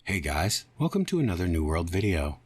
Hey guys, welcome to another New World video.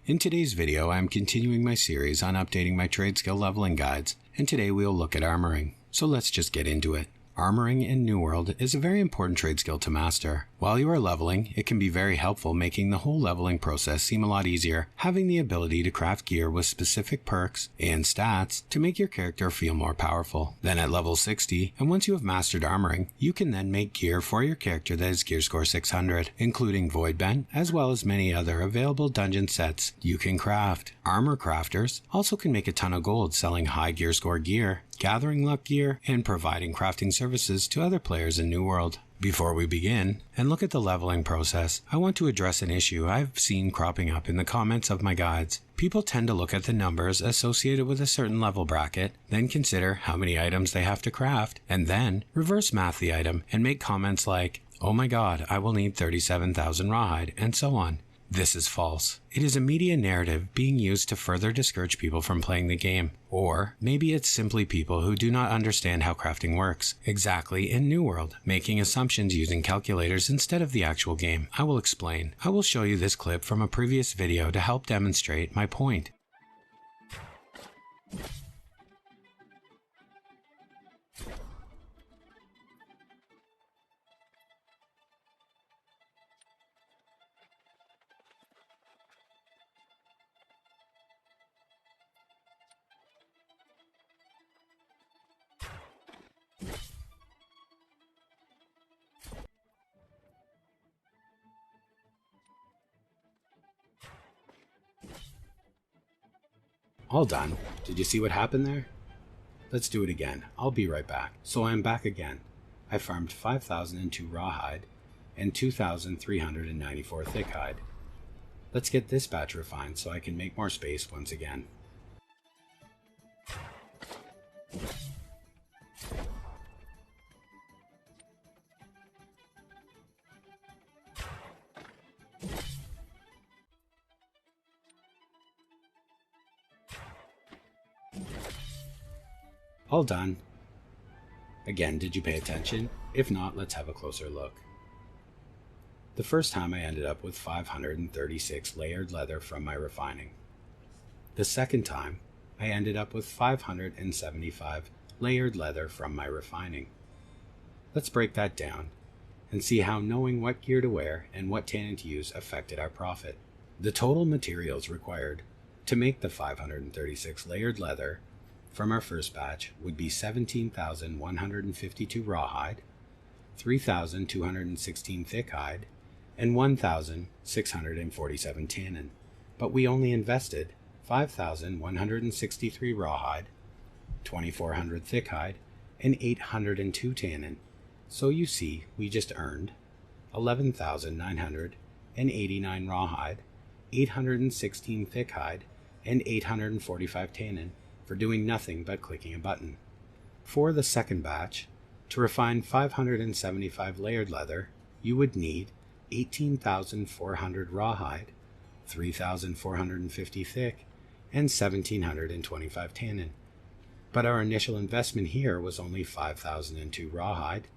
In today's video, I am continuing my series on updating my trade skill leveling guides, and today we will look at armoring. So let's just get into it. Armoring in New World is a very important trade skill to master. While you are leveling, it can be very helpful, making the whole leveling process seem a lot easier, having the ability to craft gear with specific perks and stats to make your character feel more powerful. Then at level 60, and once you have mastered armoring, you can then make gear for your character that is gear score 600, including Void Bend, as well as many other available dungeon sets you can craft. Armor crafters also can make a ton of gold selling high gear score gear, gathering luck gear, and providing crafting services to other players in New World. Before we begin and look at the leveling process, I want to address an issue I've seen cropping up in the comments of my guides. People tend to look at the numbers associated with a certain level bracket, then consider how many items they have to craft, and then reverse math the item and make comments like, "Oh my god, I will need 37,000 rawhide," and so on. This is false. It is a media narrative being used to further discourage people from playing the game. Or maybe it's simply people who do not understand how crafting works exactly in New World, making assumptions using calculators instead of the actual game. I will explain. I will show you this clip from a previous video to help demonstrate my point. All done. Did you see what happened there? Let's do it again. I'll be right back. So I am back again. I farmed 5,002 rawhide and 2,394 thickhide. Let's get this batch refined so I can make more space once again. All done. Again, did you pay attention? If not, let's have a closer look. The first time I ended up with 536 layered leather from my refining. The second time, I ended up with 575 layered leather from my refining. Let's break that down and see how knowing what gear to wear and what tannin to use affected our profit. The total materials required to make the 536 layered leather from our first batch would be 17,152 rawhide, 3,216 thickhide, and 1,647 tannin. But we only invested 5,163 rawhide, 2,400 thickhide, and 802 tannin. So you see, we just earned 11,989 rawhide, 816 thickhide, and 845 tannin for doing nothing but clicking a button. For the second batch, to refine 575 layered leather, you would need 18,400 rawhide, 3,450 thick, and 1,725 tannin. But our initial investment here was only 5,002 rawhide,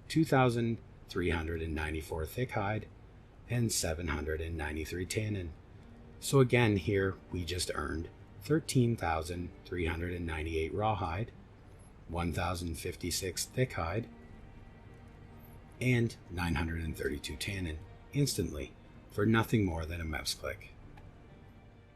2,394 thickhide, and 793 tannin. So again here we just earned 13,398 rawhide, 1,056 thickhide, and 932 tannin instantly for nothing more than a mouse click.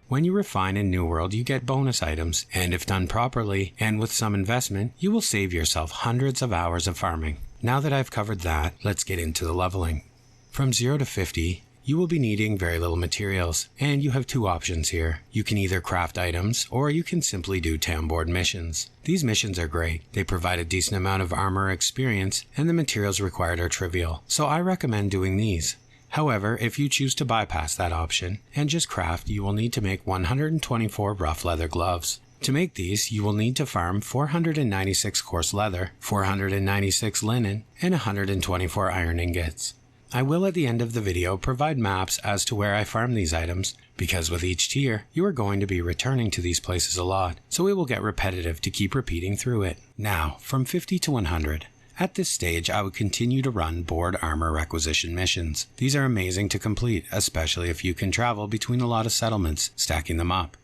When you refine in New World, you get bonus items, and if done properly and with some investment, you will save yourself hundreds of hours of farming. Now that I've covered that, let's get into the leveling. From 0 to 50, you will be needing very little materials, and you have two options here. You can either craft items, or you can simply do town board missions. These missions are great. They provide a decent amount of armor experience, and the materials required are trivial, so I recommend doing these. However, if you choose to bypass that option and just craft, you will need to make 124 rough leather gloves. To make these, you will need to farm 496 coarse leather, 496 linen, and 124 iron ingots. I will at the end of the video provide maps as to where I farm these items, because with each tier, you are going to be returning to these places a lot, so it will get repetitive to keep repeating through it. Now, from 50 to 100, At this stage, I would continue to run board armor requisition missions. These are amazing to complete, especially if you can travel between a lot of settlements, stacking them up.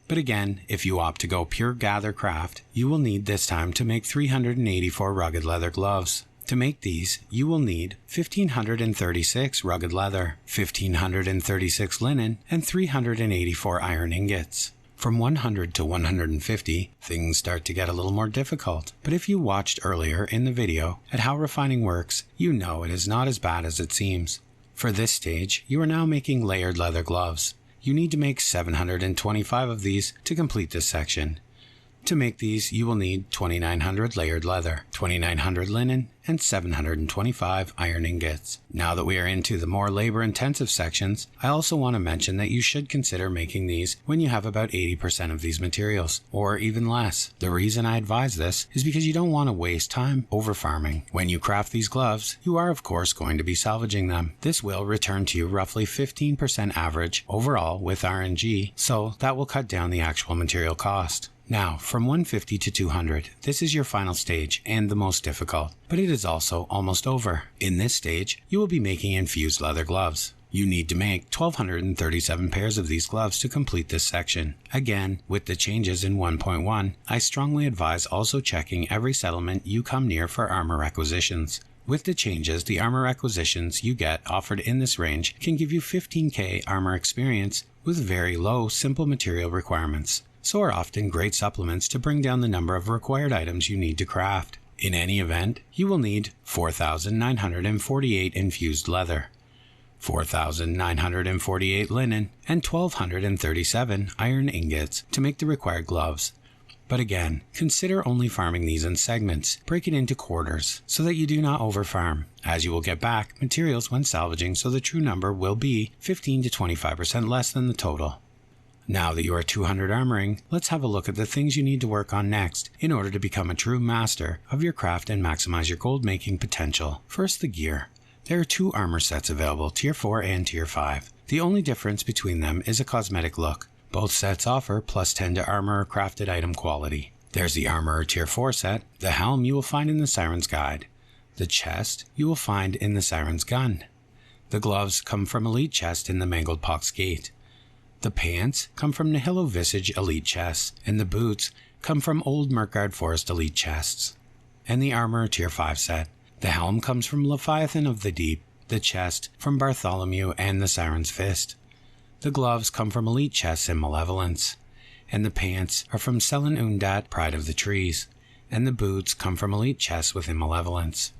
But again, if you opt to go pure gather craft, you will need this time to make 384 rugged leather gloves. To make these, you will need 1,536 rugged leather, 1,536 linen, and 384 iron ingots. From 100 to 150, things start to get a little more difficult, but if you watched earlier in the video at how refining works, you know it is not as bad as it seems. For this stage, you are now making layered leather gloves. You need to make 725 of these to complete this section. To make these, you will need 2,900 layered leather, 2,900 linen, and 725 iron ingots. Now that we are into the more labor-intensive sections, I also want to mention that you should consider making these when you have about 80% of these materials, or even less. The reason I advise this is because you don't want to waste time over farming. When you craft these gloves, you are of course going to be salvaging them. This will return to you roughly 15% average overall with RNG, so that will cut down the actual material cost. Now, from 150 to 200, this is your final stage and the most difficult, but it is also almost over. In this stage, you will be making infused leather gloves. You need to make 1,237 pairs of these gloves to complete this section. Again, with the changes in 1.1, I strongly advise also checking every settlement you come near for armor requisitions. With the changes, the armor requisitions you get offered in this range can give you 15k armor experience with very low, simple material requirements. So are often great supplements to bring down the number of required items you need to craft. In any event, you will need 4,948 infused leather, 4,948 linen, and 1,237 iron ingots to make the required gloves. But again, consider only farming these in segments. Break it into quarters so that you do not overfarm, as you will get back materials when salvaging, so the true number will be 15 to 25% less than the total. Now that you are 200 armoring, let's have a look at the things you need to work on next in order to become a true master of your craft and maximize your gold making potential. First, the gear. There are two armor sets available, Tier 4 and Tier 5. The only difference between them is a cosmetic look. Both sets offer plus 10 to armor or crafted item quality. There's the Armorer Tier 4 set. The helm you will find in the Siren's Guide. The chest you will find in the Siren's Gun. The gloves come from Elite Chest in the Mangled Pox Gate. The pants come from Nihilo Visage Elite Chests, and the boots come from Old Mirkgard Forest Elite Chests. And the Armorer Tier 5 set. The helm comes from Leviathan of the Deep, the chest from Bartholomew and the Siren's Fist. The gloves come from Elite Chests in Malevolence, and the pants are from Selen Undat, Pride of the Trees, and the boots come from Elite Chests within Malevolence.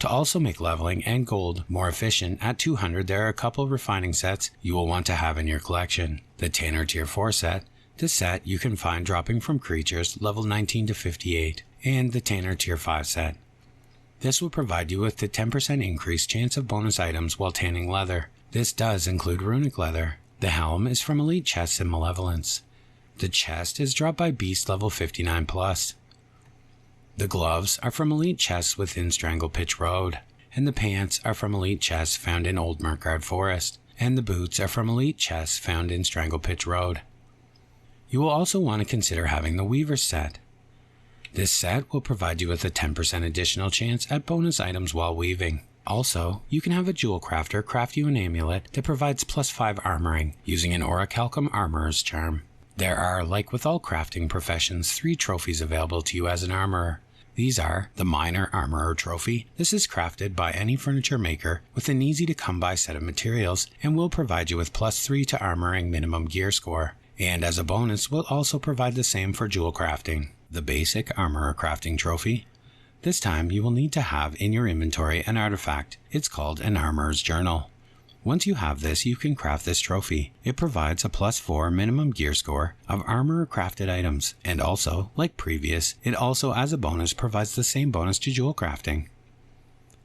To also make leveling and gold more efficient at 200, there are a couple refining sets you will want to have in your collection. The Tanner Tier 4 set. This set you can find dropping from creatures level 19 to 58, and the Tanner Tier 5 set. This will provide you with the 10% increased chance of bonus items while tanning leather. This does include runic leather. The helm is from Elite Chests in Malevolence. The chest is dropped by Beast level 59+. The gloves are from Elite Chests within Strangle Pitch Road, and the pants are from Elite Chests found in Old Mirkgard Forest, and the boots are from Elite Chests found in Strangle Pitch Road. You will also want to consider having the Weaver set. This set will provide you with a 10% additional chance at bonus items while weaving. Also, you can have a jewel crafter craft you an amulet that provides +5 armoring using an Orichalcum Armorer's Charm. There are, like with all crafting professions, 3 trophies available to you as an armorer. These are the Minor Armorer Trophy. This is crafted by any furniture maker with an easy to come by set of materials and will provide you with +3 to armoring minimum gear score. And as a bonus, will also provide the same for jewel crafting. The Basic Armorer Crafting Trophy. This time you will need to have in your inventory an artifact. It's called an Armorer's Journal. Once you have this, you can craft this trophy. It provides a +4 minimum gear score of armor crafted items, and also, like previous, it also as a bonus provides the same bonus to jewel crafting.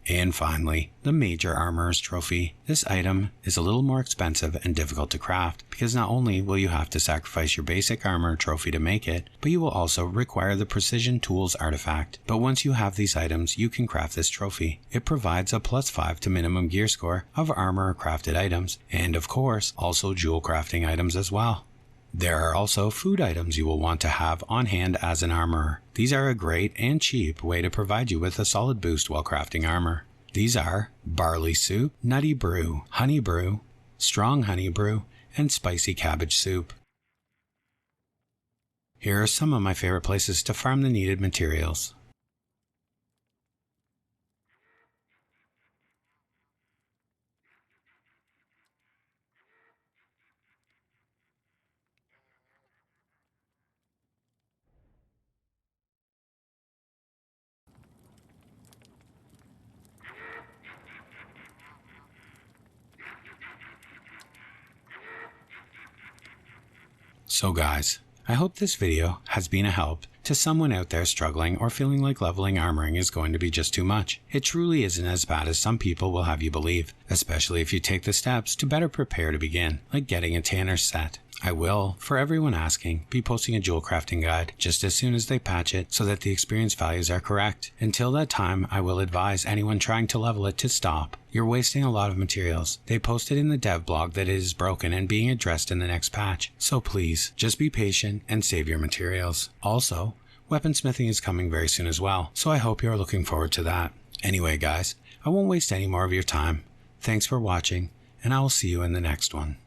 And finally, the Major Armorer's Trophy. This item is a little more expensive and difficult to craft, because not only will you have to sacrifice your basic armor trophy to make it, but you will also require the Precision Tools artifact. But once you have these items, you can craft this trophy. It provides a +5 to minimum gear score of armor crafted items, and of course, also jewel crafting items as well. There are also food items you will want to have on hand as an armorer. These are a great and cheap way to provide you with a solid boost while crafting armor. These are barley soup, nutty brew, honey brew, strong honey brew, and spicy cabbage soup. Here are some of my favorite places to farm the needed materials. So guys, I hope this video has been a help to someone out there struggling or feeling like leveling armoring is going to be just too much. It truly isn't as bad as some people will have you believe, especially if you take the steps to better prepare to begin, like getting a tanner's set. I will, for everyone asking, be posting a jewel crafting guide just as soon as they patch it so that the experience values are correct. Until that time, I will advise anyone trying to level it to stop. You're wasting a lot of materials. They posted in the dev blog that it is broken and being addressed in the next patch. So please, just be patient and save your materials. Also, weaponsmithing is coming very soon as well, so I hope you are looking forward to that. Anyway guys, I won't waste any more of your time. Thanks for watching, and I will see you in the next one.